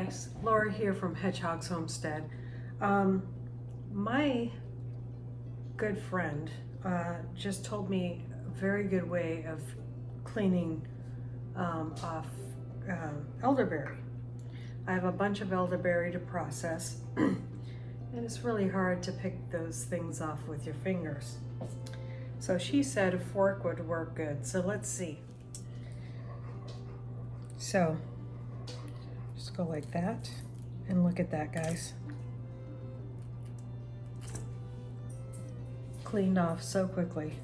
guys, Laura here from Hedgehog's Homestead. My good friend just told me a very good way of cleaning off elderberry. I have a bunch of elderberry to process and it's really hard to pick those things off with your fingers. So she said a fork would work good, so let's see. So just go like that, and look at that, guys. Cleaned off so quickly.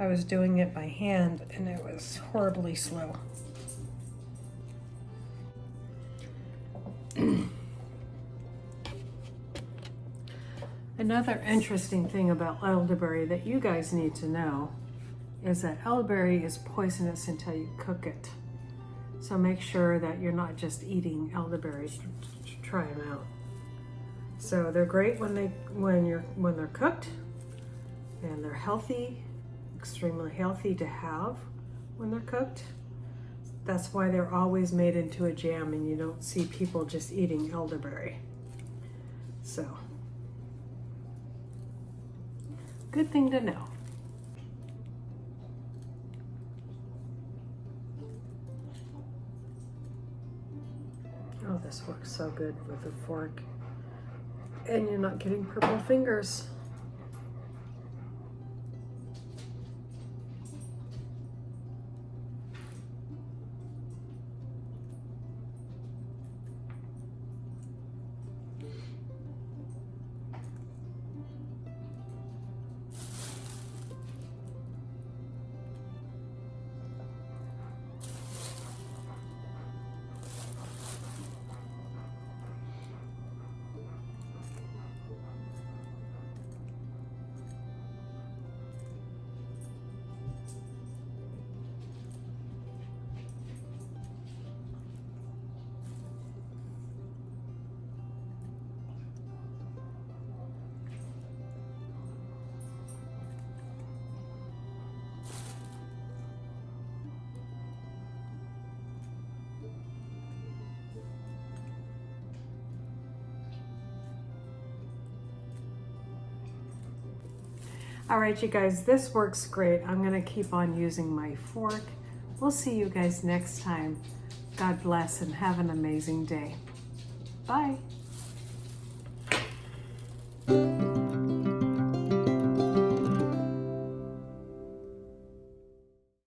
I was doing it by hand and it was horribly slow. Another interesting thing about elderberry that you guys need to know is that elderberry is poisonous until you cook it. So make sure that you're not just eating elderberries. Try them out. So they're great when they're cooked, and they're healthy. Extremely healthy to have when they're cooked. That's why they're always made into a jam and you don't see people just eating elderberry. So, good thing to know. Oh, this works so good with a fork. And you're not getting purple fingers. All right, you guys, this works great. I'm gonna keep on using my fork. We'll see you guys next time. God bless and have an amazing day. Bye.